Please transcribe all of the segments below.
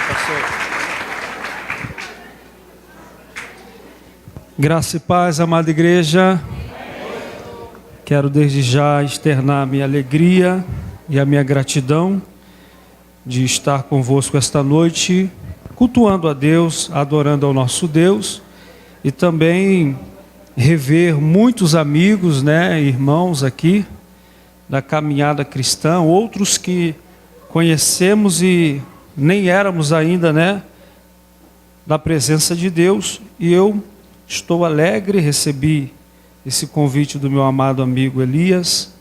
pastor. Graça e paz, amada igreja. Quero desde já externar a minha alegria e a minha gratidão de estar convosco esta noite, cultuando a Deus, adorando ao nosso Deus, e também rever muitos amigos, irmãos aqui da caminhada cristã, outros que conhecemos e nem éramos ainda, da presença de Deus. E eu estou alegre, recebi esse convite do meu amado amigo Elias,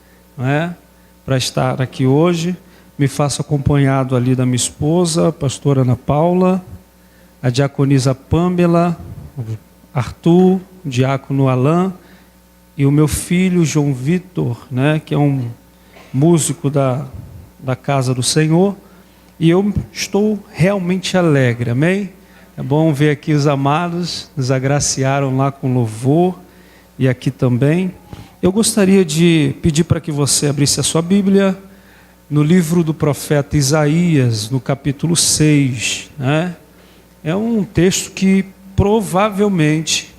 para estar aqui hoje. Me faço acompanhado ali da minha esposa, a pastora Ana Paula, a diaconisa Pâmela, Arthur, o diácono Alain e o meu filho João Vitor, que é um músico da casa do Senhor. E eu estou realmente alegre, amém? É bom ver aqui os amados, nos agraciaram lá com louvor e aqui também. Eu gostaria de pedir para que você abrisse a sua Bíblia no livro do profeta Isaías, no capítulo 6. É um texto que provavelmente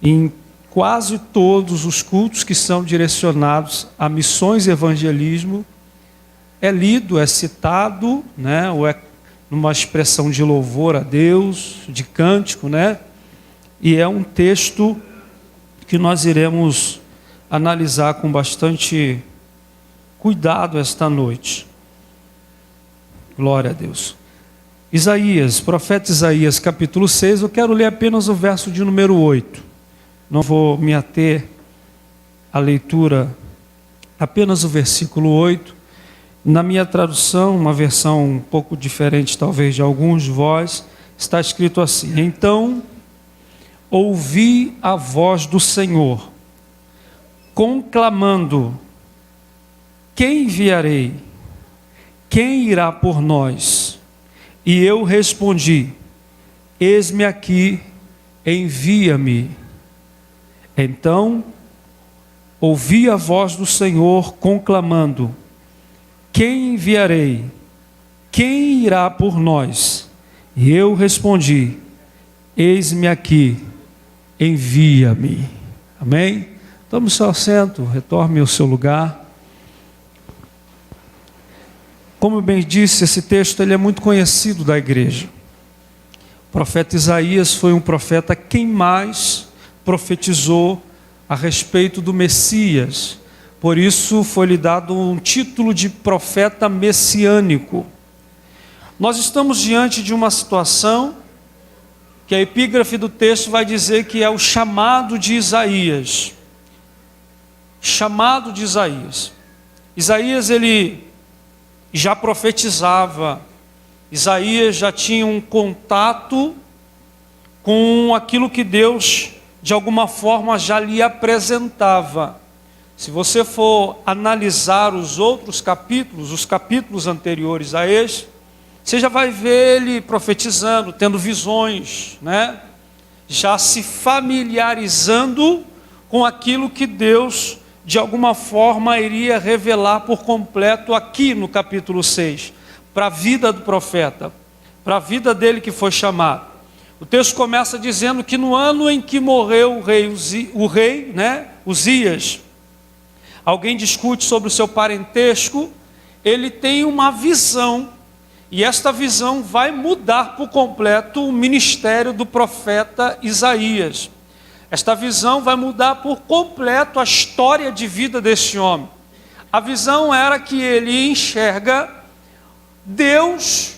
em quase todos os cultos que são direcionados a missões e evangelismo é lido, é citado, ou é numa expressão de louvor a Deus, de cântico, e é um texto que nós iremos analisar com bastante cuidado esta noite. Glória a Deus. Isaías, profeta Isaías, capítulo 6, eu quero ler apenas o verso de número 8. Não vou me ater à leitura, apenas o versículo 8. Na minha tradução, uma versão um pouco diferente talvez de alguns de vós, está escrito assim: então ouvi a voz do Senhor, conclamando: quem enviarei? Quem irá por nós? E eu respondi: eis-me aqui, envia-me. Então ouvi a voz do Senhor conclamando: quem enviarei? Quem irá por nós? E eu respondi: eis-me aqui, envia-me. Amém? Tome o seu assento, retorne ao seu lugar. Como eu bem disse, esse texto ele é muito conhecido da igreja. O profeta Isaías foi um profeta quem mais profetizou a respeito do Messias. Por isso foi-lhe dado um título de profeta messiânico. Nós estamos diante de uma situação que a epígrafe do texto vai dizer que é o chamado de Isaías. Chamado de Isaías. Isaías, ele já profetizava. Isaías já tinha um contato com aquilo que Deus, de alguma forma, já lhe apresentava. Se você for analisar os outros capítulos, os capítulos anteriores a este, você já vai ver ele profetizando, tendo visões, já se familiarizando com aquilo que Deus, de alguma forma, iria revelar por completo aqui no capítulo 6, para a vida do profeta, para a vida dele que foi chamado. O texto começa dizendo que no ano em que morreu o rei, Uzias, alguém discute sobre o seu parentesco, ele tem uma visão, e esta visão vai mudar por completo o ministério do profeta Isaías. Esta visão vai mudar por completo a história de vida desse homem. A visão era que ele enxerga Deus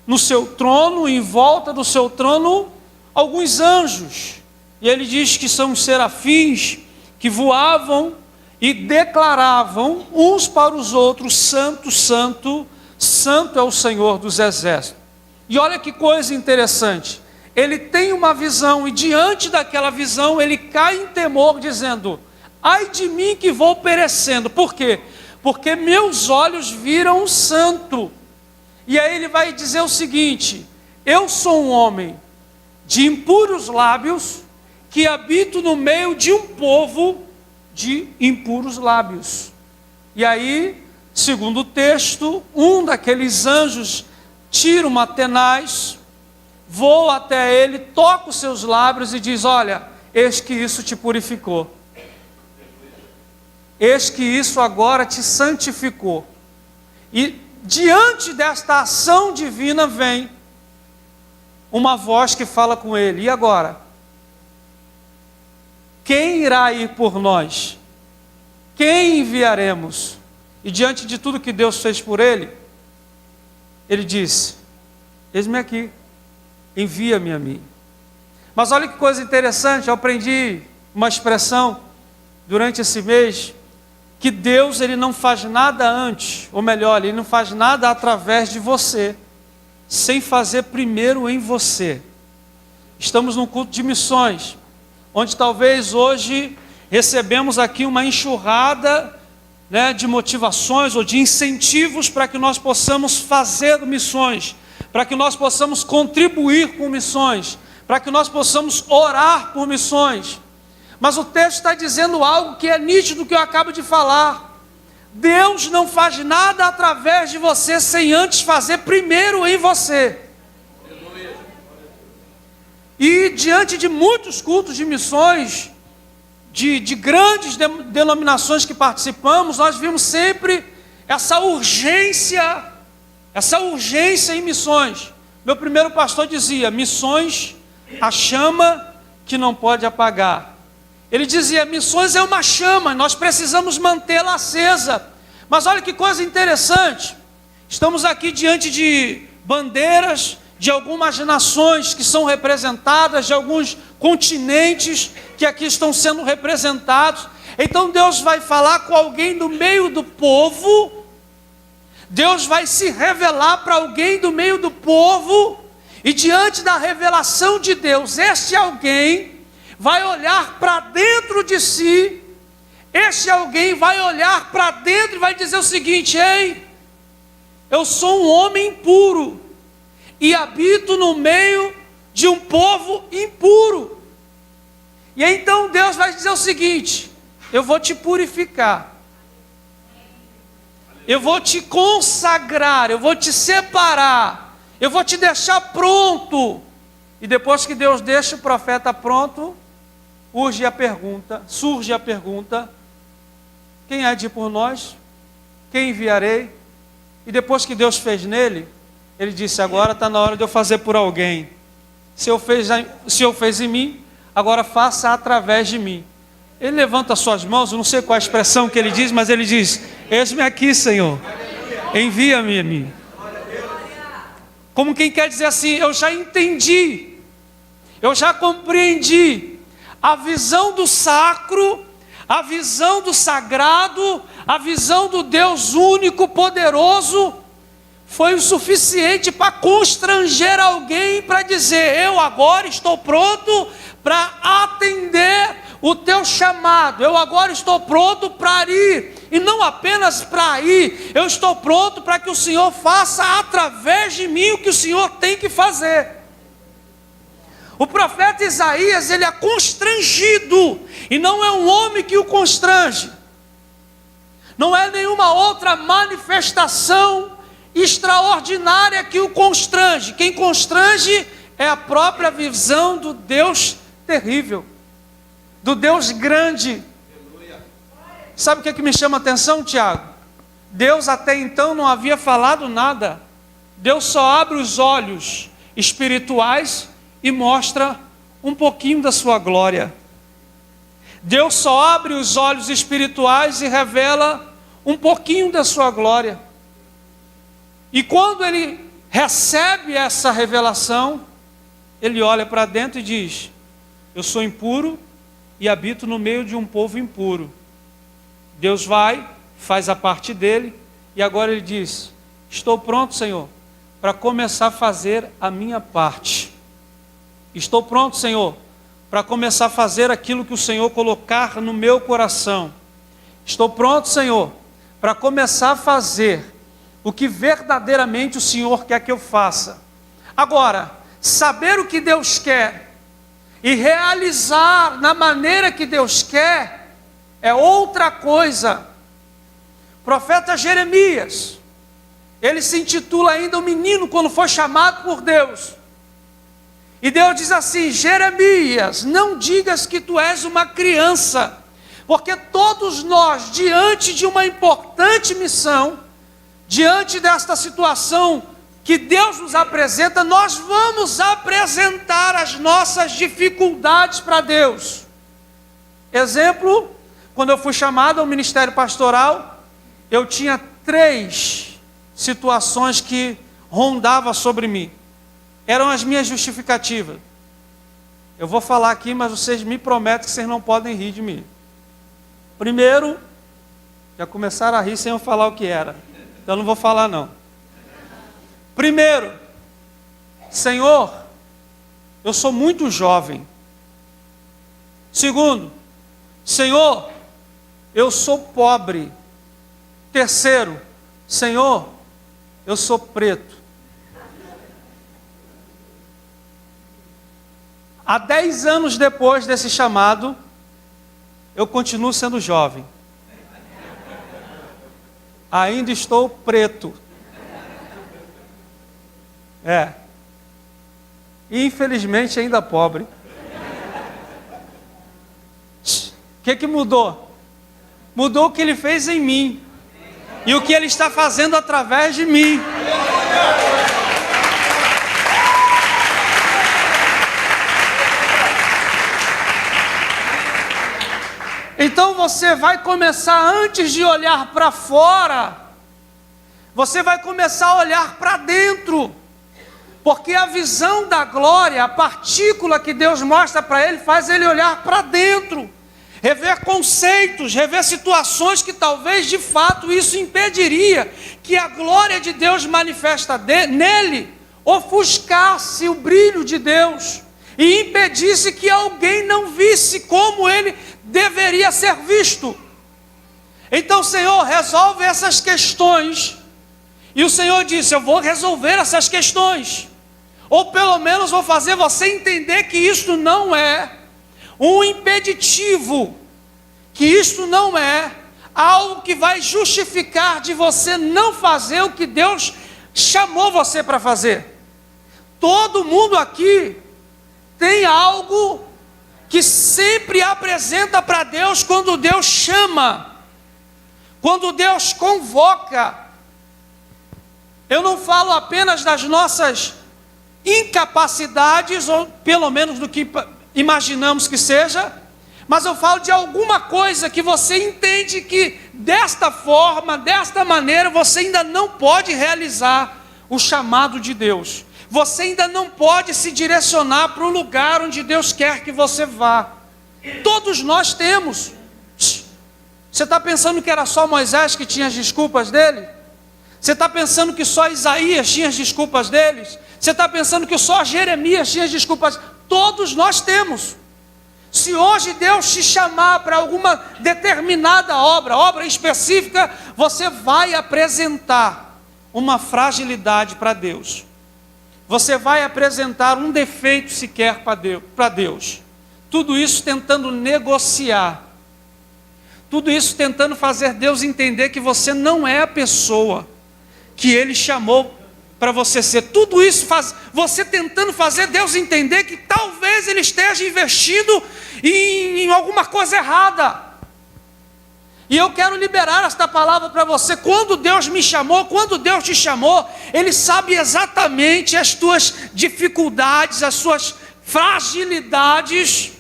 no seu trono, em volta do seu trono, alguns anjos. E ele diz que são os serafins que voavam e declaravam uns para os outros: santo, santo, santo é o Senhor dos exércitos. E olha que coisa interessante, ele tem uma visão e diante daquela visão ele cai em temor dizendo: ai de mim que vou perecendo. Por quê? Porque meus olhos viram o santo. E aí ele vai dizer o seguinte: eu sou um homem de impuros lábios, que habito no meio de um povo de impuros lábios. E aí, segundo o texto, um daqueles anjos tira uma tenaz, voa até ele, toca os seus lábios e diz: olha, eis que isso te purificou. Eis que isso agora te santificou. E diante desta ação divina vem uma voz que fala com ele: e agora? Quem irá ir por nós? Quem enviaremos? E diante de tudo que Deus fez por ele, ele disse: eis-me aqui, envia-me a mim. Mas olha que coisa interessante, eu aprendi uma expressão durante esse mês, que Deus, ele não faz nada antes, ou melhor, ele não faz nada através de você, sem fazer primeiro em você. Estamos num culto de missões, onde talvez hoje recebemos aqui uma enxurrada, de motivações ou de incentivos para que nós possamos fazer missões, para que nós possamos contribuir com missões, para que nós possamos orar por missões. Mas o texto está dizendo algo que é nítido, que eu acabo de falar. Deus não faz nada através de você sem antes fazer primeiro em você. E diante de muitos cultos de missões, de grandes denominações que participamos, nós vimos sempre essa urgência em missões. Meu primeiro pastor dizia: missões, a chama que não pode apagar. Ele dizia: missões é uma chama, nós precisamos mantê-la acesa. Mas olha que coisa interessante, estamos aqui diante de bandeiras de algumas nações que são representadas, de alguns continentes que aqui estão sendo representados. Então Deus vai falar com alguém do meio do povo, Deus vai se revelar para alguém do meio do povo, e diante da revelação de Deus, este alguém vai olhar para dentro de si, este alguém vai olhar para dentro e vai dizer o seguinte: ei, eu sou um homem impuro, e habito no meio de um povo impuro. E então Deus vai dizer o seguinte: eu vou te purificar, eu vou te consagrar, eu vou te separar, eu vou te deixar pronto. E depois que Deus deixa o profeta pronto, surge a pergunta: quem há de ir por nós? Quem enviarei? E depois que Deus fez nele, ele disse: agora está na hora de eu fazer por alguém. Se eu fez em mim, agora faça através de mim. Ele levanta suas mãos, eu não sei qual a expressão que ele diz, mas ele diz: eis-me aqui, Senhor, envia-me a mim. Como quem quer dizer assim: eu já entendi, eu já compreendi a visão do sacro, a visão do sagrado, a visão do Deus único, poderoso, foi o suficiente para constranger alguém, para dizer: eu agora estou pronto para atender o teu chamado, eu agora estou pronto para ir, e não apenas para ir, eu estou pronto para que o Senhor faça através de mim o que o Senhor tem que fazer. O profeta Isaías, ele é constrangido, e não é um homem que o constrange, não é nenhuma outra manifestação extraordinária que o constrange. Quem constrange é a própria visão do Deus terrível, do Deus grande. Sabe o que me chama a atenção, Tiago? Deus até então não havia falado nada. Deus só abre os olhos espirituais e mostra um pouquinho da sua glória. Deus só abre os olhos espirituais e revela um pouquinho da sua glória. E quando ele recebe essa revelação, ele olha para dentro e diz: eu sou impuro e habito no meio de um povo impuro. Deus vai, faz a parte dele, e agora ele diz: estou pronto, Senhor, para começar a fazer a minha parte. Estou pronto, Senhor, para começar a fazer aquilo que o Senhor colocar no meu coração. Estou pronto, Senhor, para começar a fazer o que verdadeiramente o Senhor quer que eu faça. Agora, saber o que Deus quer e realizar na maneira que Deus quer é outra coisa. O profeta Jeremias, Ele se intitula ainda um menino quando foi chamado por Deus. E Deus diz assim: Jeremias, não digas que tu és uma criança, porque todos nós, diante de uma importante missão, diante desta situação que Deus nos apresenta, nós vamos apresentar as nossas dificuldades para Deus. Exemplo, quando eu fui chamado ao ministério pastoral, eu tinha 3 situações que rondavam sobre mim. Eram as minhas justificativas. Eu vou falar aqui, mas vocês me prometem que vocês não podem rir de mim. Primeiro, já começaram a rir sem eu falar o que era. Então não vou falar não. Primeiro, Senhor, eu sou muito jovem. Segundo, Senhor, eu sou pobre. Terceiro, Senhor, eu sou preto. Há 10 anos depois desse chamado, eu continuo sendo jovem. Ainda estou preto. E infelizmente ainda pobre. O que mudou? Mudou o que Ele fez em mim. E o que Ele está fazendo através de mim. Então você vai começar, antes de olhar para fora, você vai começar a olhar para dentro. Porque a visão da glória, a partícula que Deus mostra para ele, faz ele olhar para dentro, rever conceitos, rever situações que talvez de fato isso impediria que a glória de Deus manifesta nele ofuscasse o brilho de Deus e impedisse que alguém não visse como ele deveria ser visto. Então, Senhor, resolve essas questões. E o Senhor disse: eu vou resolver essas questões, ou pelo menos vou fazer você entender que isso não é um impeditivo, que isso não é algo que vai justificar de você não fazer o que Deus chamou você para fazer. Todo mundo aqui tem algo que sempre apresenta para Deus quando Deus chama, quando Deus convoca. Eu não falo apenas das nossas incapacidades, ou pelo menos do que imaginamos que seja, mas eu falo de alguma coisa que você entende que desta forma, desta maneira, você ainda não pode realizar o chamado de Deus. Você ainda não pode se direcionar para o lugar onde Deus quer que você vá. Todos nós temos. Você está pensando que era só Moisés que tinha as desculpas dele? Você está pensando que só Isaías tinha as desculpas deles? Você está pensando que só Jeremias tinha as desculpas? Todos nós temos. Se hoje Deus te chamar para alguma determinada obra específica, você vai apresentar uma fragilidade para Deus. Você vai apresentar um defeito sequer para Deus. Tudo isso tentando negociar. Tudo isso tentando fazer Deus entender que você não é a pessoa que Ele chamou para você ser. Tudo isso você tentando fazer Deus entender que talvez Ele esteja investindo em alguma coisa errada. E eu quero liberar esta palavra para você. Quando Deus me chamou, quando Deus te chamou, Ele sabe exatamente as tuas dificuldades, as suas fragilidades.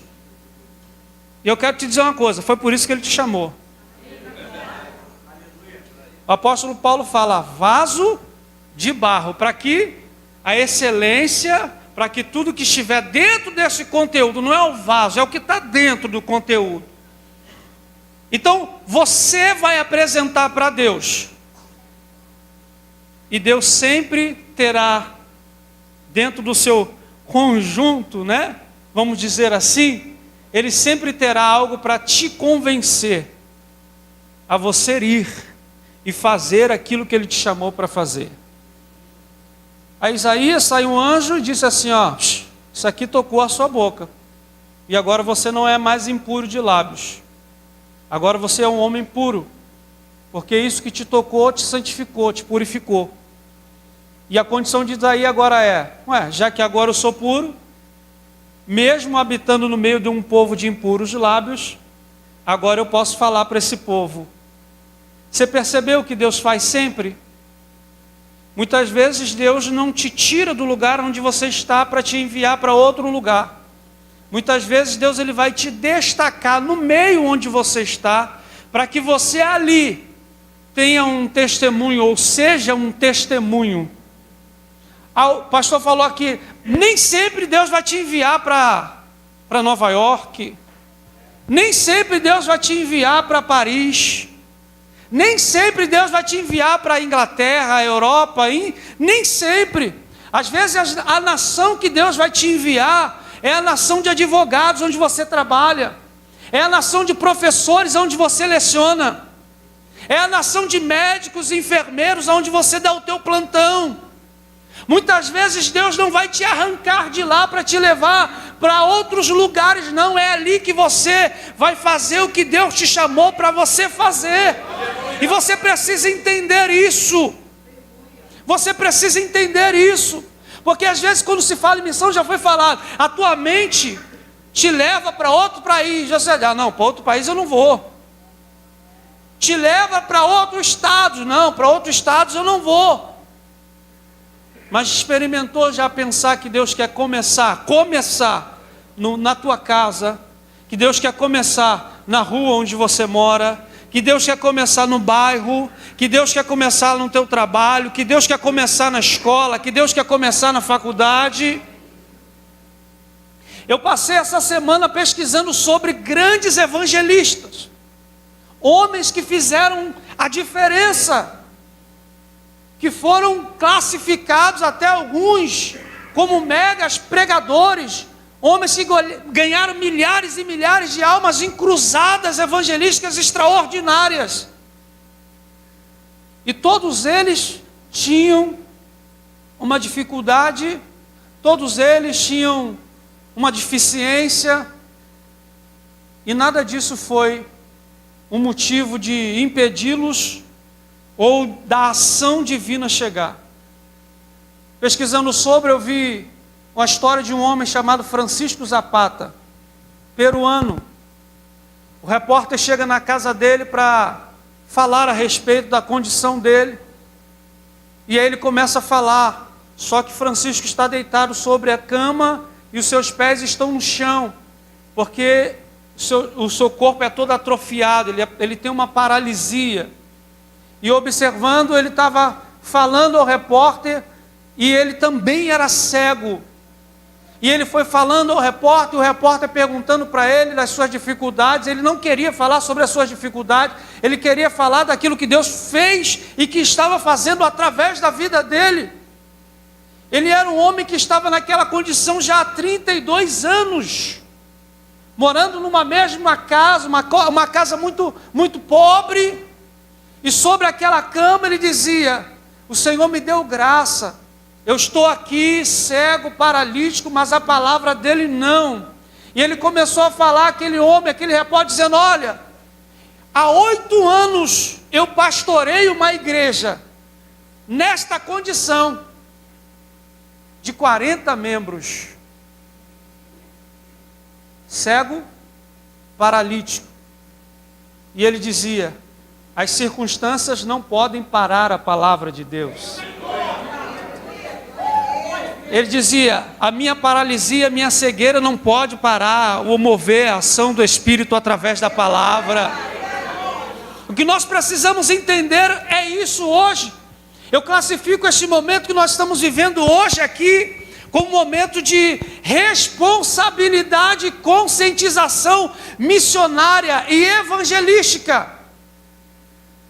E eu quero te dizer uma coisa, foi por isso que Ele te chamou. O apóstolo Paulo fala: vaso de barro, para que a excelência, para que tudo que estiver dentro desse conteúdo, não é o vaso, é o que está dentro do conteúdo. Então, você vai apresentar para Deus. E Deus sempre terá, dentro do seu conjunto, né? Vamos dizer assim, Ele sempre terá algo para te convencer a você ir e fazer aquilo que Ele te chamou para fazer. A Isaías saiu um anjo e disse assim: ó, isso aqui tocou a sua boca, e agora você não é mais impuro de lábios. Agora você é um homem puro, porque isso que te tocou te santificou, te purificou. E a condição de Isaías agora é, já que agora eu sou puro, mesmo habitando no meio de um povo de impuros lábios, agora eu posso falar para esse povo. Você percebeu que Deus faz sempre? Muitas vezes Deus não te tira do lugar onde você está para te enviar para outro lugar. Muitas vezes Deus ele vai te destacar no meio onde você está, para que você ali tenha um testemunho, ou seja um testemunho. O pastor falou aqui, nem sempre Deus vai te enviar para Nova York, nem sempre Deus vai te enviar para Paris, nem sempre Deus vai te enviar para a Inglaterra, a Europa, nem sempre. Às vezes a nação que Deus vai te enviar é a nação de advogados onde você trabalha, é a nação de professores onde você leciona, é a nação de médicos e enfermeiros onde você dá o teu plantão. Muitas vezes Deus não vai te arrancar de lá para te levar para outros lugares, não. É ali que você vai fazer o que Deus te chamou para você fazer. E você precisa entender isso. Você precisa entender isso. Porque às vezes quando se fala em missão, já foi falado, a tua mente te leva para outro país. Você diz, não, para outro país eu não vou. Te leva para outro estado. Não, para outros estados eu não vou. Mas experimentou já pensar que Deus quer começar na tua casa, que Deus quer começar na rua onde você mora, que Deus quer começar no bairro, que Deus quer começar no teu trabalho, que Deus quer começar na escola, que Deus quer começar na faculdade. Eu passei essa semana pesquisando sobre grandes evangelistas, homens que fizeram a diferença, que foram classificados até alguns como megas pregadores, homens que ganharam milhares e milhares de almas em cruzadas evangelísticas extraordinárias. E todos eles tinham uma dificuldade, todos eles tinham uma deficiência, e nada disso foi um motivo de impedi-los ou da ação divina chegar. Pesquisando sobre, eu vi uma história de um homem chamado Francisco Zapata, peruano. O repórter chega na casa dele para falar a respeito da condição dele, e aí ele começa a falar, só que Francisco está deitado sobre a cama e os seus pés estão no chão, porque o seu corpo é todo atrofiado, ele tem uma paralisia. E observando, ele estava falando ao repórter, e ele também era cego. E ele foi falando ao repórter, o repórter perguntando para ele das suas dificuldades. Ele não queria falar sobre as suas dificuldades, ele queria falar daquilo que Deus fez e que estava fazendo através da vida dele. Ele era um homem que estava naquela condição já há 32 anos, morando numa mesma casa, uma casa muito, muito pobre. E sobre aquela cama ele dizia, o Senhor me deu graça, eu estou aqui cego, paralítico, mas a palavra dele não. E ele começou a falar, aquele homem, aquele repórter, dizendo, olha, há 8 anos eu pastoreio uma igreja, nesta condição, de 40 membros, cego, paralítico. E ele dizia, as circunstâncias não podem parar a palavra de Deus. Ele dizia, a minha paralisia, a minha cegueira não pode parar ou mover a ação do Espírito através da palavra. O que nós precisamos entender é isso hoje. Eu classifico este momento que nós estamos vivendo hoje aqui como um momento de responsabilidade e conscientização missionária e evangelística.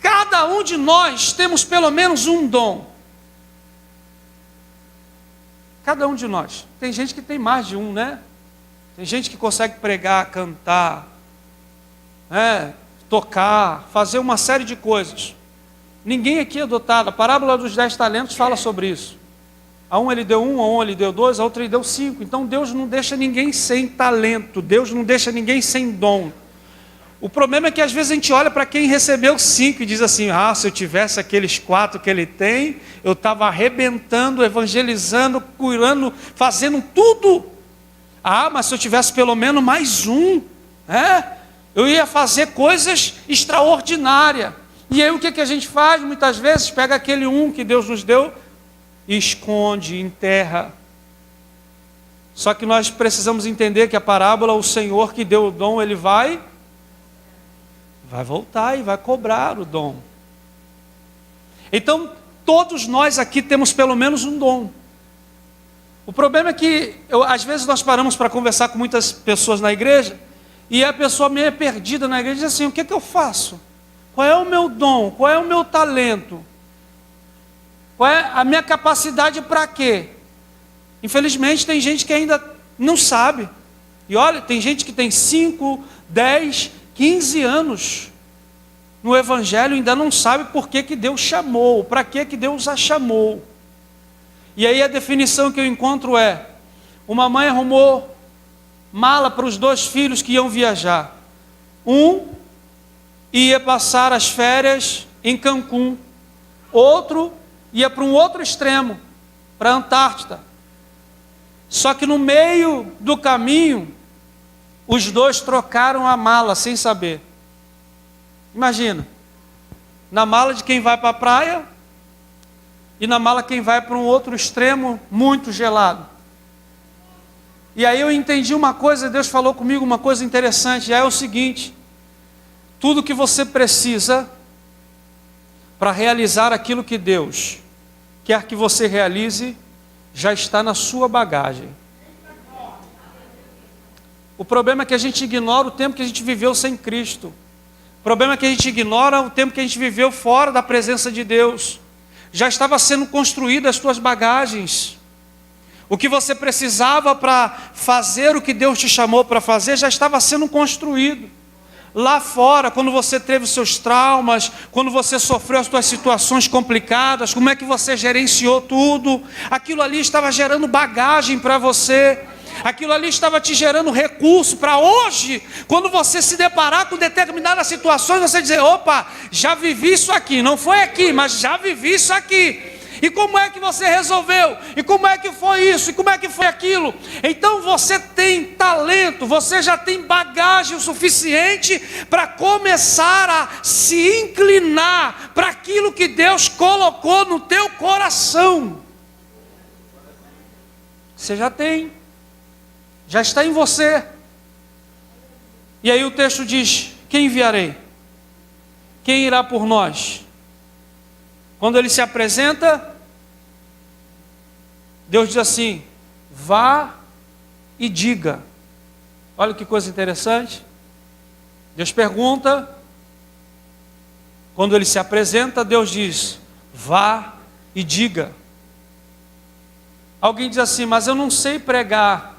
Cada um de nós temos pelo menos um dom. Cada um de nós. Tem gente que tem mais de um, né? Tem gente que consegue pregar, cantar, tocar, fazer uma série de coisas. Ninguém aqui é dotado. A parábola dos 10 talentos fala sobre isso. A um ele deu 1, a um ele deu 2, a outro ele deu 5. Então Deus não deixa ninguém sem talento. Deus não deixa ninguém sem dom. O problema é que às vezes a gente olha para quem recebeu 5 e diz assim: ah, se eu tivesse aqueles 4 que ele tem, eu estava arrebentando, evangelizando, curando, fazendo tudo. Ah, mas se eu tivesse pelo menos mais um, eu ia fazer coisas extraordinárias. E aí o que a gente faz? Muitas vezes pega aquele um que Deus nos deu e esconde, enterra. Só que nós precisamos entender que a parábola, o Senhor que deu o dom, Ele vai voltar e vai cobrar o dom. Então, todos nós aqui temos pelo menos um dom. O problema é que, às vezes nós paramos para conversar com muitas pessoas na igreja, e a pessoa meio perdida na igreja diz assim: o que eu faço? Qual é o meu dom? Qual é o meu talento? Qual é a minha capacidade para quê? Infelizmente tem gente que ainda não sabe. E olha, tem gente que tem 5, 10, 15 anos no Evangelho e ainda não sabe por que Deus chamou, para que Deus a chamou. E aí a definição que eu encontro é: uma mãe arrumou mala para os 2 filhos que iam viajar. Um ia passar as férias em Cancún, outro ia para um outro extremo, para a Antártida. Só que no meio do caminho, os 2 trocaram a mala sem saber. Imagina, na mala de quem vai para a praia e na mala quem vai para um outro extremo muito gelado. E aí eu entendi uma coisa, Deus falou comigo uma coisa interessante, é o seguinte: tudo que você precisa para realizar aquilo que Deus quer que você realize, já está na sua bagagem. O problema é que a gente ignora o tempo que a gente viveu sem Cristo. O problema é que a gente ignora o tempo que a gente viveu fora da presença de Deus. Já estava sendo construídas as tuas bagagens. O que você precisava para fazer o que Deus te chamou para fazer, já estava sendo construído. Lá fora, quando você teve os seus traumas, quando você sofreu as suas situações complicadas, como é que você gerenciou tudo? Aquilo ali estava gerando bagagem para você. Aquilo ali estava te gerando recurso para hoje, quando você se deparar com determinadas situações, você dizer: opa, já vivi isso aqui, não foi aqui, mas já vivi isso aqui. E como é que você resolveu? E como é que foi isso? E como é que foi aquilo? Então você tem talento, você já tem bagagem o suficiente para começar a se inclinar para aquilo que Deus colocou no teu coração. Você já tem, já está em você. E aí o texto diz: quem enviarei? Quem irá por nós? Quando ele se apresenta, Deus diz assim: vá e diga. Olha que coisa interessante. Deus pergunta, quando ele se apresenta, Deus diz: vá e diga. Alguém diz assim: mas eu não sei pregar,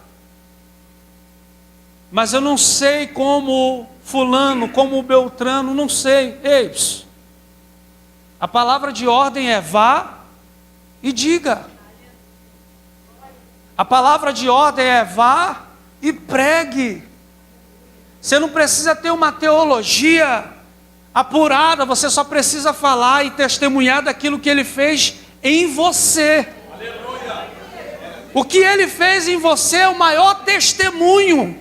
mas eu não sei como fulano, como Beltrano, não sei. Ei, a palavra de ordem é: vá e diga. A palavra de ordem é: vá e pregue. Você não precisa ter uma teologia apurada, você só precisa falar e testemunhar daquilo que Ele fez em você. O que Ele fez em você é o maior testemunho.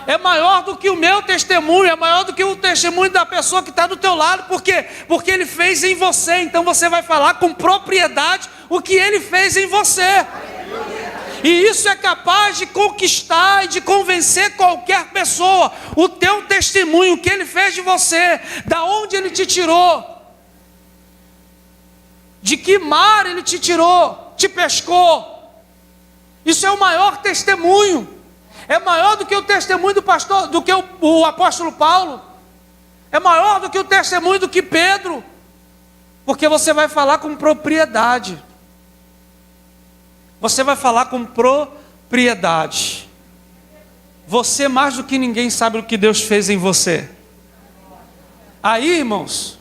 É maior do que o meu testemunho, é maior do que o testemunho da pessoa que está do teu lado. Por quê? Porque Ele fez em você. Então você vai falar com propriedade o que Ele fez em você. E isso é capaz de conquistar e de convencer qualquer pessoa. O teu testemunho, o que Ele fez de você, da onde Ele te tirou, de que mar Ele te tirou, te pescou. Isso é o maior testemunho. É maior do que o testemunho do pastor, do que o apóstolo Paulo. É maior do que o testemunho do que Pedro. Porque você vai falar com propriedade. Você vai falar com propriedade. Você mais do que ninguém sabe o que Deus fez em você. Aí, irmãos,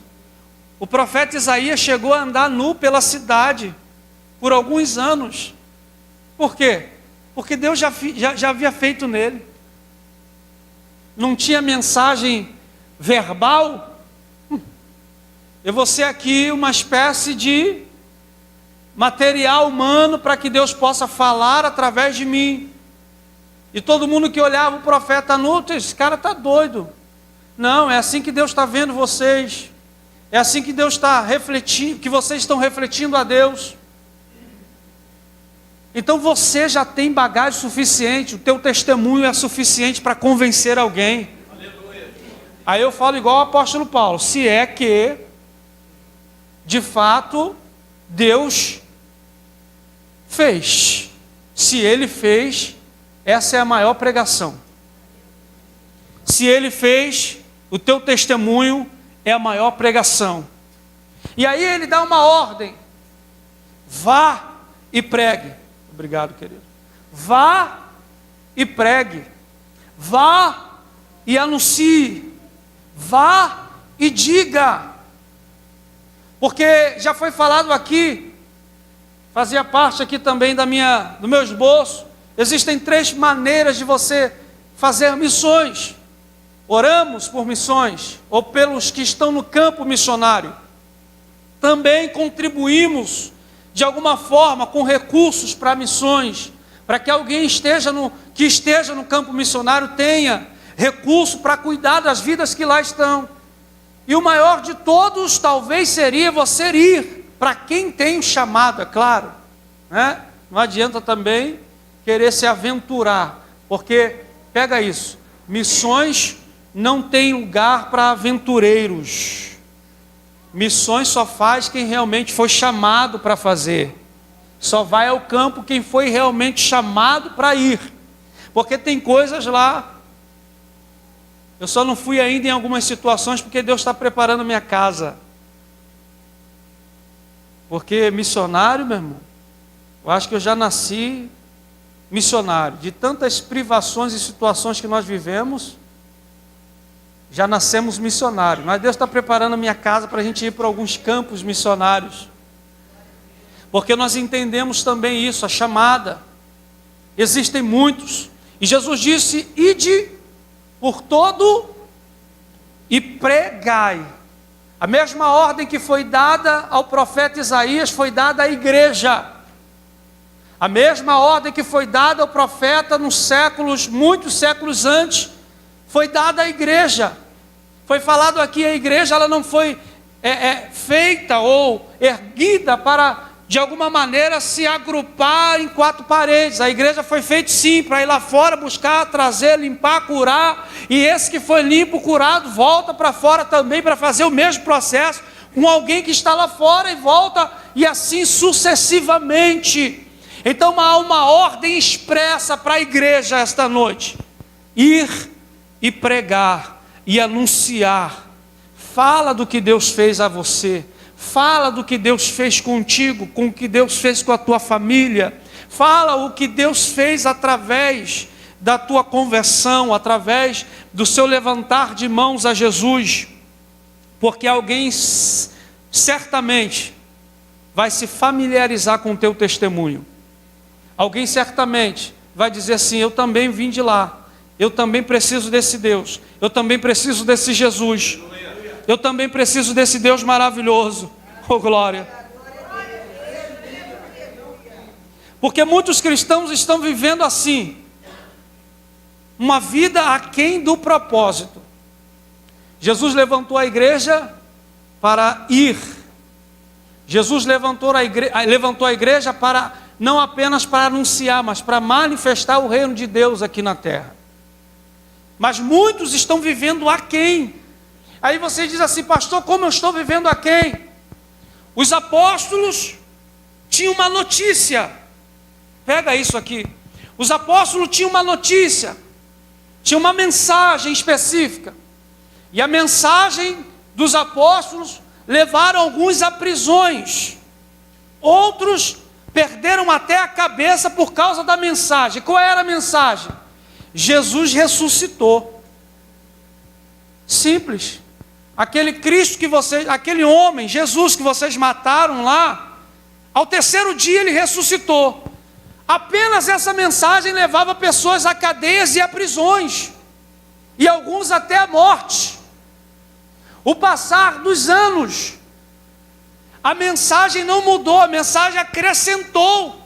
o profeta Isaías chegou a andar nu pela cidade por alguns anos. Por quê? Porque Deus já havia feito nele. Não tinha mensagem verbal, eu vou ser aqui uma espécie de material humano para que Deus possa falar através de mim. E todo mundo que olhava o profeta Nuto, esse cara está doido. Não, é assim que Deus está vendo vocês. É assim que Deus está refletindo, que vocês estão refletindo a Deus. Então você já tem bagagem suficiente, o teu testemunho é suficiente para convencer alguém. Aleluia. Aí eu falo igual o apóstolo Paulo, se é que, de fato, Deus fez. Se Ele fez, essa é a maior pregação. Se Ele fez, o teu testemunho é a maior pregação. E aí Ele dá uma ordem: vá e pregue. Obrigado, querido. Vá e pregue. Vá e anuncie. Vá e diga. Porque já foi falado aqui, fazia parte aqui também do meu esboço. Existem 3 maneiras de você fazer missões. Oramos por missões, ou pelos que estão no campo missionário. Também contribuímos de alguma forma com recursos para missões, para que alguém que esteja no campo missionário tenha recurso para cuidar das vidas que lá estão. E o maior de todos talvez seria você ir para quem tem chamado, é claro, né? Não adianta também querer se aventurar, porque pega isso, missões não tem lugar para aventureiros. Missões só faz quem realmente foi chamado para fazer. Só vai ao campo quem foi realmente chamado para ir. Porque tem coisas lá. Eu só não fui ainda em algumas situações porque Deus está preparando minha casa. Porque missionário, meu irmão, eu acho que eu já nasci missionário. De tantas privações e situações que nós vivemos, já nascemos missionários. Mas Deus está preparando a minha casa para a gente ir para alguns campos missionários. Porque nós entendemos também isso, a chamada. Existem muitos. E Jesus disse: ide por todo e pregai. A mesma ordem que foi dada ao profeta Isaías foi dada à igreja. A mesma ordem que foi dada ao profeta nos séculos, muitos séculos antes, foi dada à igreja. Foi falado aqui, a igreja ela não foi feita ou erguida para, de alguma maneira, se agrupar em 4 paredes. A igreja foi feita sim, para ir lá fora, buscar, trazer, limpar, curar. E esse que foi limpo, curado, volta para fora também para fazer o mesmo processo com alguém que está lá fora e volta, e assim sucessivamente. Então há uma ordem expressa para a igreja esta noite: ir e pregar e anunciar. Fala do que Deus fez a você. Fala do que Deus fez contigo, com o que Deus fez com a tua família. Fala o que Deus fez através da tua conversão, através do seu levantar de mãos a Jesus. Porque alguém certamente vai se familiarizar com o teu testemunho. Alguém certamente vai dizer assim: eu também vim de lá. Eu também preciso desse Deus. Eu também preciso desse Jesus. Eu também preciso desse Deus maravilhoso. Oh, glória. Porque muitos cristãos estão vivendo assim, uma vida aquém do propósito. Jesus levantou a igreja para ir. Jesus levantou a igreja para, não apenas para anunciar, mas para manifestar o reino de Deus aqui na terra. Mas muitos estão vivendo aquém. Aí você diz assim: pastor, como eu estou vivendo aquém? Os apóstolos tinham uma notícia. Pega isso aqui. Os apóstolos tinham uma notícia. Tinha uma mensagem específica. E a mensagem dos apóstolos levaram alguns a prisões. Outros perderam até a cabeça por causa da mensagem. Qual era a mensagem? Jesus ressuscitou. Simples. Aquele Cristo que vocês, aquele homem, Jesus que vocês mataram lá, ao 3º dia ele ressuscitou. Apenas essa mensagem levava pessoas a cadeias e a prisões, e alguns até a morte. O passar dos anos, a mensagem não mudou, a mensagem acrescentou.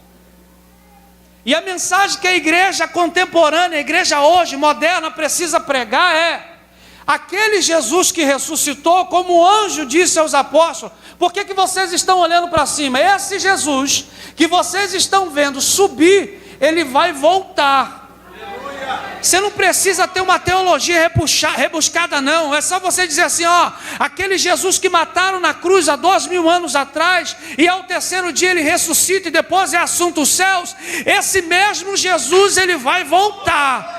E a mensagem que a igreja contemporânea, a igreja hoje, moderna, precisa pregar é: aquele Jesus que ressuscitou, como o anjo disse aos apóstolos, por que vocês estão olhando para cima? Esse Jesus que vocês estão vendo subir, ele vai voltar. Você não precisa ter uma teologia rebuscada não, é só você dizer assim, ó, aquele Jesus que mataram na cruz há 2000 anos atrás, e ao terceiro dia ele ressuscita e depois é assunto aos céus, esse mesmo Jesus ele vai voltar.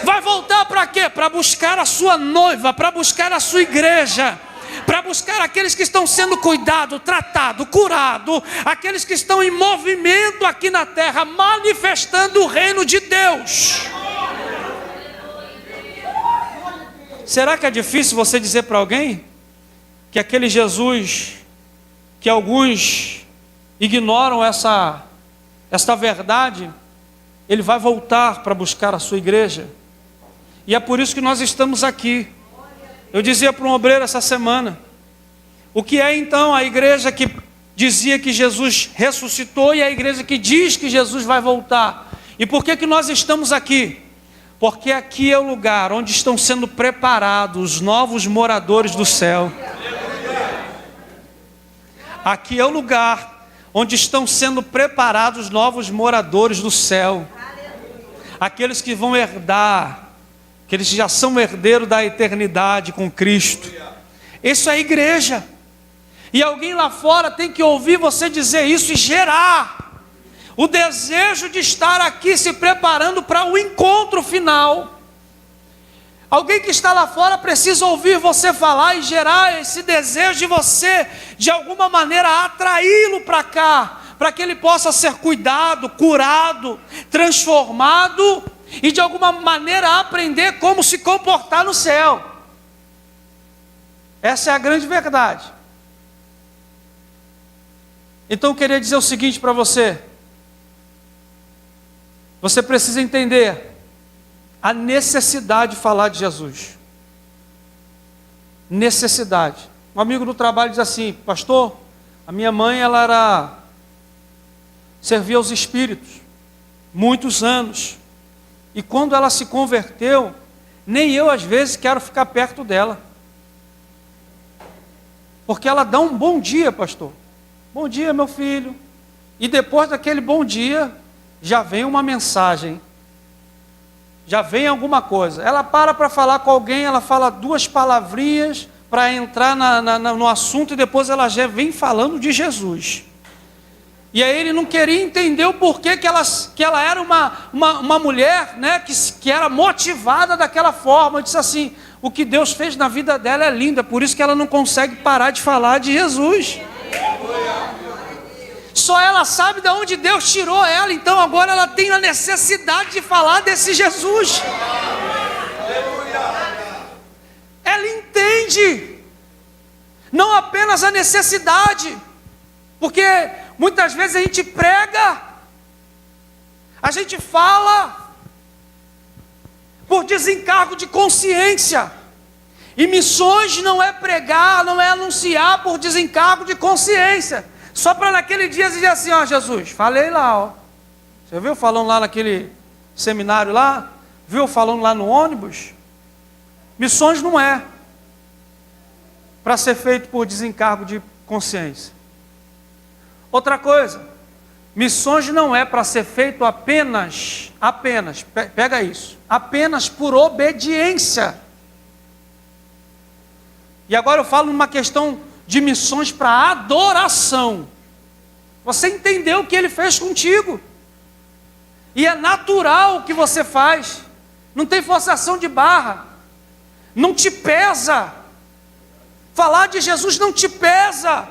Vai voltar para quê? Para buscar a sua noiva, para buscar a sua igreja, para buscar aqueles que estão sendo cuidados, tratados, curados, aqueles que estão em movimento aqui na terra, manifestando o reino de Deus. Será que é difícil você dizer para alguém que aquele Jesus, que alguns ignoram esta verdade, ele vai voltar para buscar a sua igreja? E é por isso que nós estamos aqui. Eu dizia para um obreiro essa semana, o que é então a igreja que dizia que Jesus ressuscitou e a igreja que diz que Jesus vai voltar? E por que nós estamos aqui? Porque aqui é o lugar onde estão sendo preparados os novos moradores do céu. Aqui é o lugar onde estão sendo preparados os novos moradores do céu. Aqueles que vão herdar, que eles já são herdeiros da eternidade com Cristo. Isso é igreja. E alguém lá fora tem que ouvir você dizer isso e gerar o desejo de estar aqui se preparando para o encontro final. Alguém que está lá fora precisa ouvir você falar e gerar esse desejo de você, de alguma maneira, atraí-lo para cá, para que ele possa ser cuidado, curado, transformado e de alguma maneira aprender como se comportar no céu. Essa é a grande verdade. Então eu queria dizer o seguinte para você: você precisa entender a necessidade de falar de Jesus. Necessidade. Um amigo do trabalho diz assim: pastor, a minha mãe servia aos espíritos muitos anos, e quando ela se converteu, nem eu às vezes quero ficar perto dela, porque ela dá um bom dia, pastor, bom dia meu filho, e depois daquele bom dia já vem uma mensagem, já vem alguma coisa. Ela para falar com alguém, ela fala 2 palavrinhas para entrar no assunto, e depois ela já vem falando de Jesus. E aí ele não queria entender o porquê que ela era uma mulher, né, que era motivada daquela forma. Ele disse assim: o que Deus fez na vida dela é lindo, é por isso que ela não consegue parar de falar de Jesus. Só ela sabe de onde Deus tirou ela, então agora ela tem a necessidade de falar desse Jesus. Ela entende, não apenas a necessidade, porque muitas vezes a gente prega, a gente fala por desencargo de consciência, e missões não é pregar, não é anunciar por desencargo de consciência, só para naquele dia dizer assim: ó, Jesus, falei lá, ó. Você viu falando lá naquele seminário lá? Viu falando lá no ônibus? Missões não é para ser feito por desencargo de consciência. Outra coisa, missões não é para ser feito apenas, pega isso, apenas por obediência. E agora eu falo numa questão de missões para adoração. Você entendeu o que ele fez contigo, e é natural o que você faz, não tem forçação de barra, não te pesa, falar de Jesus não te pesa,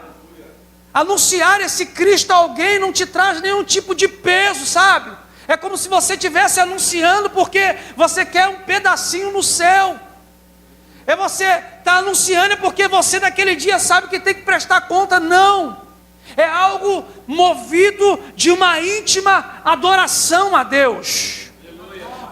anunciar esse Cristo a alguém não te traz nenhum tipo de peso, sabe? É como se você estivesse anunciando porque você quer um pedacinho no céu. É você está anunciando porque você naquele dia sabe que tem que prestar conta. Não, é algo movido de uma íntima adoração a Deus.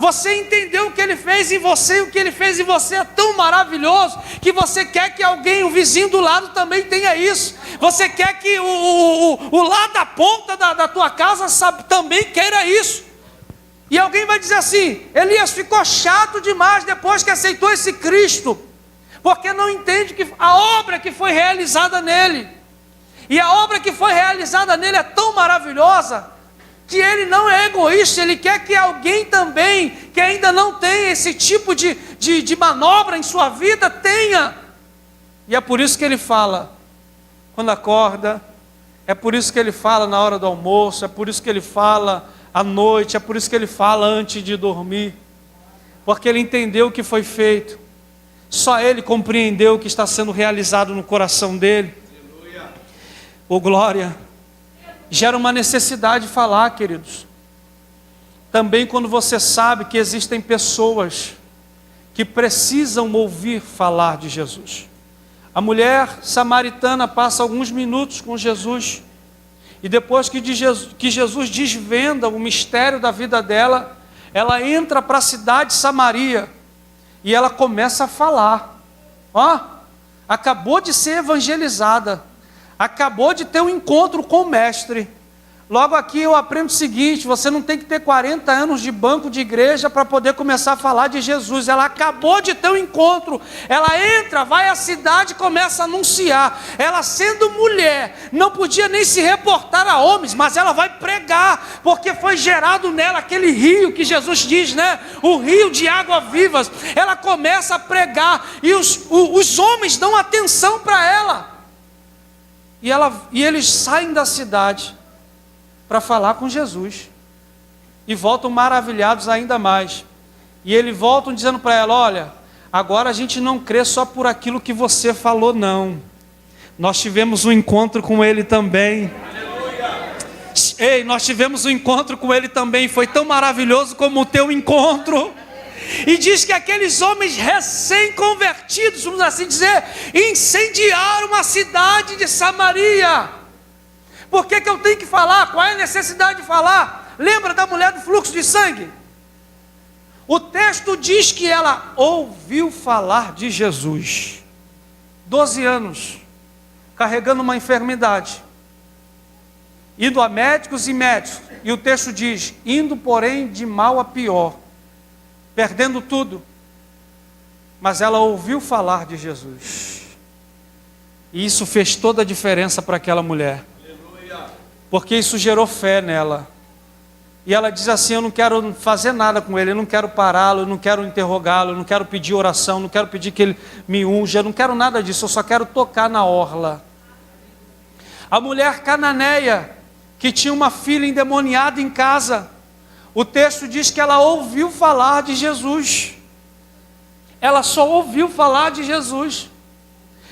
Você entendeu o que Ele fez em você, e o que Ele fez em você é tão maravilhoso, que você quer que alguém, o vizinho do lado também tenha isso. Você quer que o lá da ponta da tua casa também queira isso. E alguém vai dizer assim: Elias ficou chato demais depois que aceitou esse Cristo, porque não entende que a obra que foi realizada nele, e a obra que foi realizada nele é tão maravilhosa, que ele não é egoísta, ele quer que alguém também, que ainda não tem esse tipo de manobra em sua vida, tenha. E é por isso que ele fala quando acorda, é por isso que ele fala na hora do almoço, é por isso que ele fala à noite, é por isso que ele fala antes de dormir, porque ele entendeu o que foi feito. Só ele compreendeu o que está sendo realizado no coração dele. Ô glória! Gera uma necessidade de falar, queridos. Também quando você sabe que existem pessoas que precisam ouvir falar de Jesus. A mulher samaritana passa alguns minutos com Jesus, e depois que Jesus desvenda o mistério da vida dela, ela entra para a cidade de Samaria, e ela começa a falar. Acabou de ser evangelizada, acabou de ter um encontro com o mestre. Logo aqui eu aprendo o seguinte: você não tem que ter 40 anos de banco de igreja para poder começar a falar de Jesus. Ela acabou de ter um encontro, ela entra, vai à cidade e começa a anunciar. Ela, sendo mulher, não podia nem se reportar a homens, mas ela vai pregar, porque foi gerado nela aquele rio que Jesus diz, né? O rio de água vivas. Ela começa a pregar, e os homens dão atenção para ela. E eles saem da cidade para falar com Jesus, e voltam maravilhados ainda mais. E eles voltam dizendo para ela: olha, agora a gente não crê só por aquilo que você falou, não. Nós tivemos um encontro com Ele também. Aleluia. Ei, nós tivemos um encontro com Ele também, foi tão maravilhoso como o teu encontro. E diz que aqueles homens recém-convertidos, vamos assim dizer, incendiaram a cidade de Samaria. Por que eu tenho que falar? Qual é a necessidade de falar? Lembra da mulher do fluxo de sangue? O texto diz que ela ouviu falar de Jesus. 12 anos, carregando uma enfermidade, indo a médicos e médicos. E o texto diz: indo, porém, de mal a pior, perdendo tudo. Mas ela ouviu falar de Jesus. E isso fez toda a diferença para aquela mulher. Porque isso gerou fé nela. E ela diz assim: eu não quero fazer nada com ele, eu não quero pará-lo, eu não quero interrogá-lo, eu não quero pedir oração, não quero pedir que ele me unja, eu não quero nada disso, eu só quero tocar na orla. A mulher cananeia, que tinha uma filha endemoniada em casa, o texto diz que ela ouviu falar de Jesus. Ela só ouviu falar de Jesus.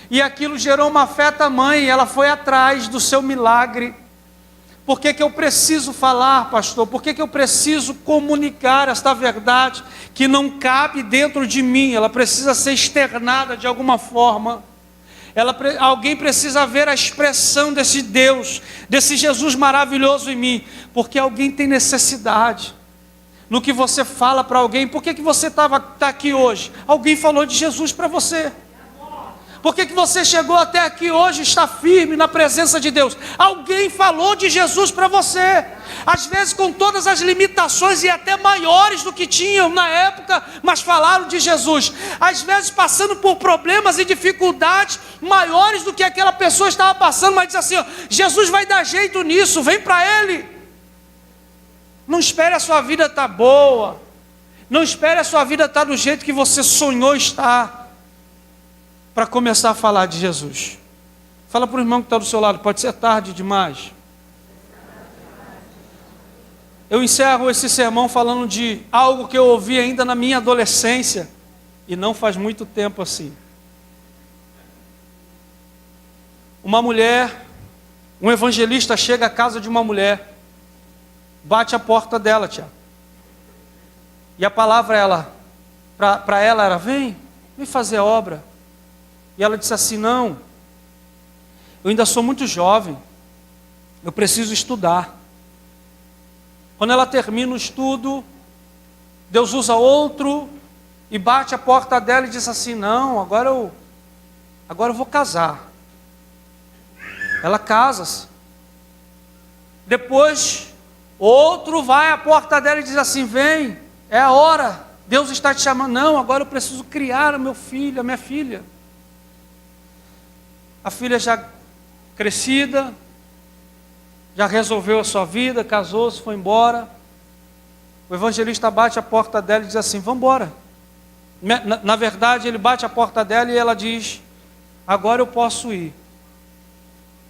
E aquilo gerou uma fé tamanha, ela foi atrás do seu milagre. Por que eu preciso falar, pastor? Por que eu preciso comunicar esta verdade que não cabe dentro de mim? Ela precisa ser externada de alguma forma. Alguém precisa ver a expressão desse Deus, desse Jesus maravilhoso em mim. Porque alguém tem necessidade. No que você fala para alguém: por que você está aqui hoje? Alguém falou de Jesus para você. Por que você chegou até aqui hoje e está firme na presença de Deus? Alguém falou de Jesus para você. Às vezes com todas as limitações e até maiores do que tinham na época, mas falaram de Jesus. Às vezes passando por problemas e dificuldades maiores do que aquela pessoa estava passando, mas diz assim: ó, Jesus vai dar jeito nisso, vem para Ele. Não espere a sua vida estar boa. Não espere a sua vida estar do jeito que você sonhou estar, para começar a falar de Jesus. Fala para o irmão que está do seu lado: pode ser tarde demais. Eu encerro esse sermão falando de algo que eu ouvi ainda na minha adolescência, e não faz muito tempo assim. Uma mulher, um evangelista chega à casa de uma mulher, bate a porta dela, Tiago. E a palavra para ela era: vem fazer a obra. E ela disse assim: não, eu ainda sou muito jovem, eu preciso estudar. Quando ela termina o estudo, Deus usa outro e bate a porta dela e diz assim: não, agora eu vou casar. Ela casa-se. Depois, outro vai à porta dela e diz assim: vem, é a hora, Deus está te chamando. Não, agora eu preciso criar o meu filho, a minha filha. A filha já crescida, já resolveu a sua vida, casou-se, foi embora. O evangelista bate a porta dela e diz assim: vamos embora. Na verdade, ele bate a porta dela e ela diz: agora eu posso ir.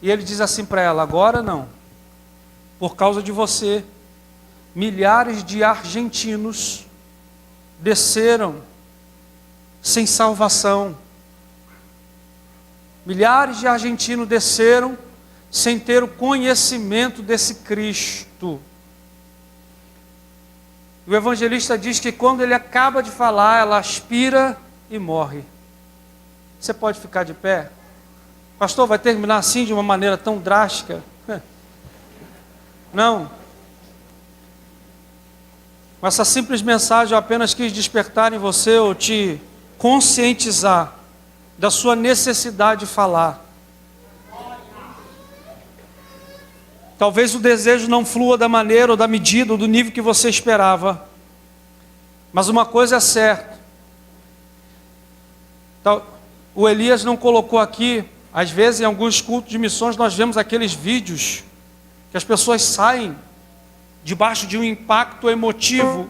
E ele diz assim para ela: agora não. Por causa de você, milhares de argentinos desceram sem salvação. Milhares de argentinos desceram sem ter o conhecimento desse Cristo. O evangelista diz que quando ele acaba de falar, ela aspira e morre. Você pode ficar de pé? Pastor, vai terminar assim de uma maneira tão drástica? Não. Com essa simples mensagem eu apenas quis despertar em você ou te conscientizar da sua necessidade de falar. Talvez o desejo não flua da maneira ou da medida ou do nível que você esperava. Mas uma coisa é certa. O Elias não colocou aqui, às vezes em alguns cultos de missões nós vemos aqueles vídeos que as pessoas saem debaixo de um impacto emotivo.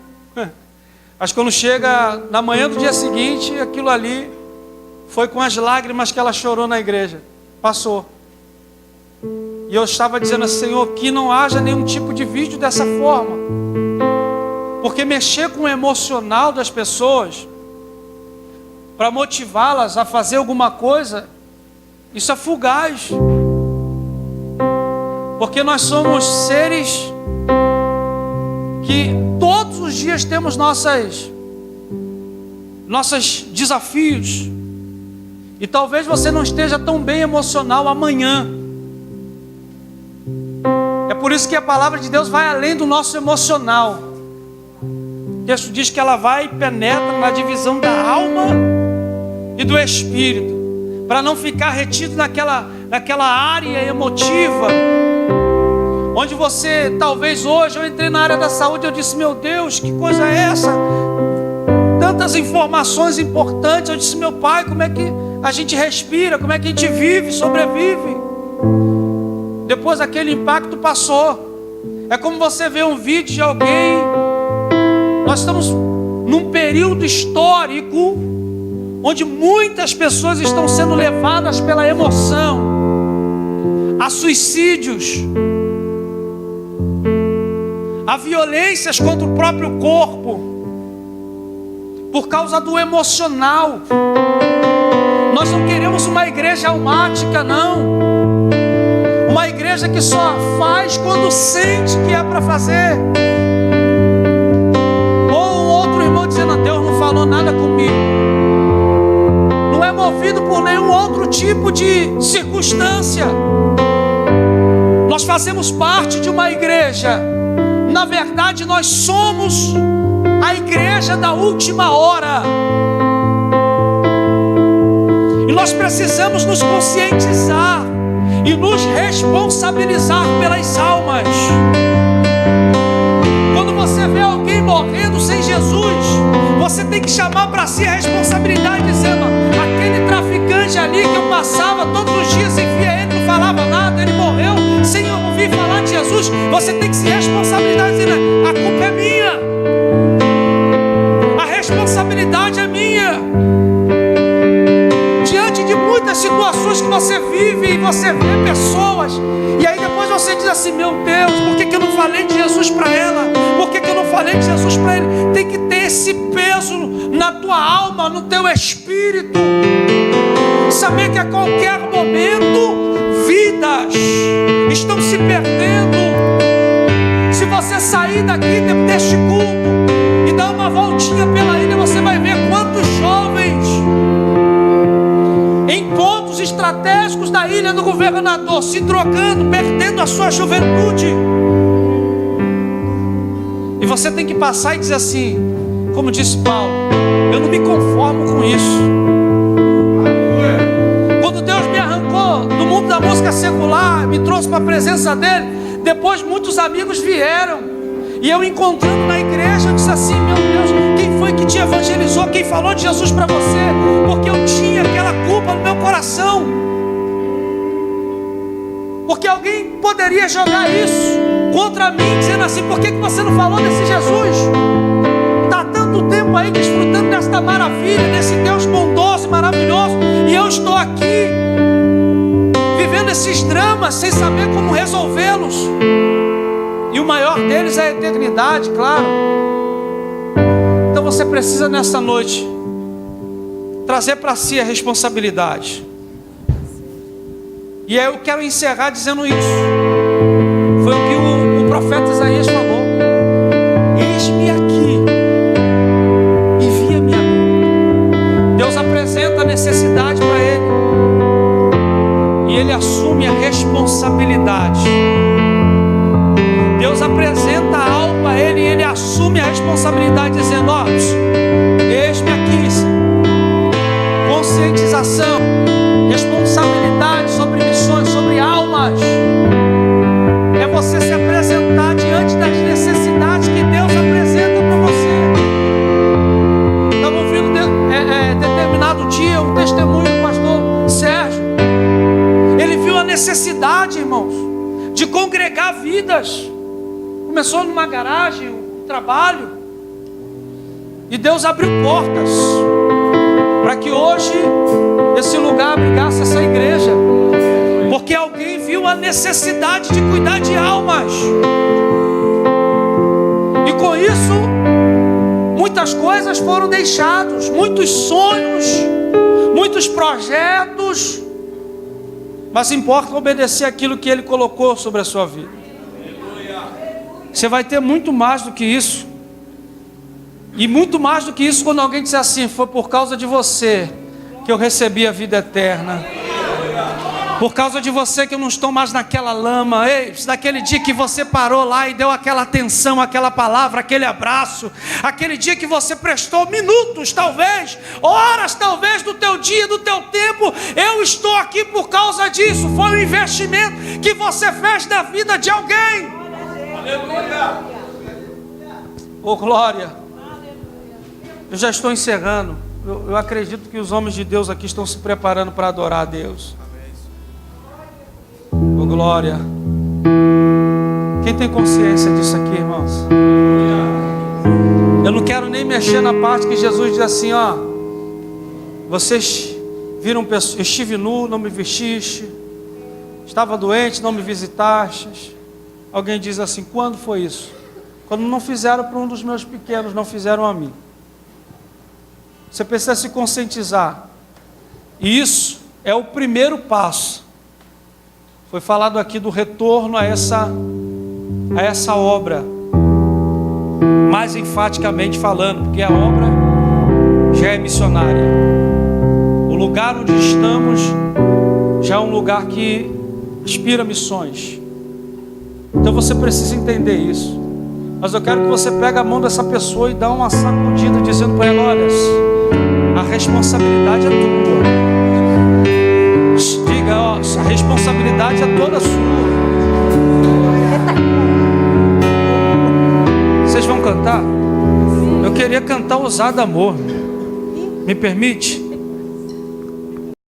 Mas quando chega na manhã do dia seguinte, aquilo ali foi com as lágrimas que ela chorou na igreja. Passou. E eu estava dizendo assim: Senhor, que não haja nenhum tipo de vídeo dessa forma. Porque mexer com o emocional das pessoas, para motivá-las a fazer alguma coisa, isso é fugaz. Porque nós somos seres que todos os dias temos nossos desafios. E talvez você não esteja tão bem emocional amanhã. É por isso que a palavra de Deus vai além do nosso emocional. O texto diz que ela vai e penetra na divisão da alma e do espírito, para não ficar retido naquela área emotiva, onde você, talvez hoje, eu entrei na área da saúde, eu disse: meu Deus, que coisa é essa? Tantas informações importantes. Eu disse: meu Pai, como é que a gente respira? Como é que a gente vive, sobrevive? Depois aquele impacto passou. É como você vê um vídeo de alguém. Nós estamos num período histórico onde muitas pessoas estão sendo levadas pela emoção a suicídios, a violências contra o próprio corpo, por causa do emocional. Nós não queremos uma igreja almática, não. Uma igreja que só faz quando sente que é para fazer. Ou um outro irmão dizendo: Deus não falou nada comigo. Não é movido por nenhum outro tipo de circunstância. Nós fazemos parte de uma igreja. Na verdade, nós somos a igreja da última hora. E nós precisamos nos conscientizar e nos responsabilizar pelas almas. Quando você vê alguém morrendo sem Jesus, você tem que chamar para si a responsabilidade, dizendo: aquele traficante ali que eu passava todos os dias e via ele, não falava nada, ele morreu sem eu ouvir falar de Jesus. Você tem que se responsabilizar, dizendo: a culpa é minha, a responsabilidade é minha. Diante de muitas situações que você vive e você vê pessoas, e aí depois você diz assim: meu Deus, por que eu não falei de Jesus para ela? Por que eu não falei de Jesus para ele? Tem que ter esse peso na tua alma, no teu espírito. Saber que a qualquer momento vidas estão se perdendo. Se você sair daqui deste culto e dar uma voltinha pela ilha, você vai ver quantos jovens em pontos estratégicos da ilha do governador se drogando, perdendo a sua juventude. E você tem que passar e dizer assim: como disse Paulo, eu não me conformo com isso. Quando Deus me arrancou do mundo da música secular, me trouxe para a presença dele, depois muitos amigos vieram, e eu encontrando na igreja, eu disse assim: meu Deus, quem foi que te evangelizou? Quem falou de Jesus para você? Porque eu tinha aquela culpa no meu coração, porque alguém poderia jogar isso contra mim, dizendo assim: por que você não falou desse Jesus? Está tanto tempo aí desfrutando desta maravilha, desse Deus bondoso e maravilhoso, e eu estou aqui vivendo esses dramas sem saber como resolvê-los. E o maior deles é a eternidade, claro. Então você precisa nessa noite trazer para si a responsabilidade. E aí eu quero encerrar dizendo isso. Foi o que o profeta Isaías falou: eis-me aqui, envia-me a mim. Deus apresenta a necessidade para ele, e ele assume a responsabilidade. Deus apresenta algo a ele, e ele assume a responsabilidade, dizendo: ó, eis-me aqui, Senhor. Conscientização, responsabilidade sobre missões, sobre almas. É você se apresentar diante das necessidades que Deus apresenta para você. Estava ouvindo determinado dia um testemunho do pastor Sérgio. Ele viu a necessidade, irmãos, de congregar vidas. Começou numa garagem, um trabalho, e Deus abriu portas para que hoje esse lugar abrigasse essa igreja, porque alguém viu a necessidade de cuidar de almas. E com isso muitas coisas foram deixadas, muitos sonhos, muitos projetos, mas importa obedecer aquilo que Ele colocou sobre a sua vida. Você vai ter muito mais do que isso. E muito mais do que isso quando alguém disser assim: foi por causa de você que eu recebi a vida eterna. Por causa de você que eu não estou mais naquela lama. Ei, daquele dia que você parou lá e deu aquela atenção, aquela palavra, aquele abraço, aquele dia que você prestou minutos, talvez, horas, talvez, do teu dia, do teu tempo. Eu estou aqui por causa disso. Foi um investimento que você fez na vida de alguém. Aleluia. Oh, glória. Eu já estou encerrando. Eu acredito que os homens de Deus aqui estão se preparando para adorar a Deus. Oh, glória. Quem tem consciência disso aqui, irmãos? Eu não quero nem mexer na parte que Jesus diz assim: ó, vocês viram pessoas, eu estive nu, não me vestiste, estava doente, não me visitaste. Alguém diz assim: quando foi isso? Quando não fizeram para um dos meus pequenos, não fizeram a mim. Você precisa se conscientizar. E isso é o primeiro passo. Foi falado aqui do retorno a essa obra, mais enfaticamente falando, porque a obra já é missionária. O lugar onde estamos já é um lugar que inspira missões. Então você precisa entender isso. Mas eu quero que você pegue a mão dessa pessoa e dá uma sacudida, dizendo para ela: olha, a responsabilidade é tua. Diga: ó, a responsabilidade é toda sua. Vocês vão cantar? Eu queria cantar Ousado Amor. Me permite?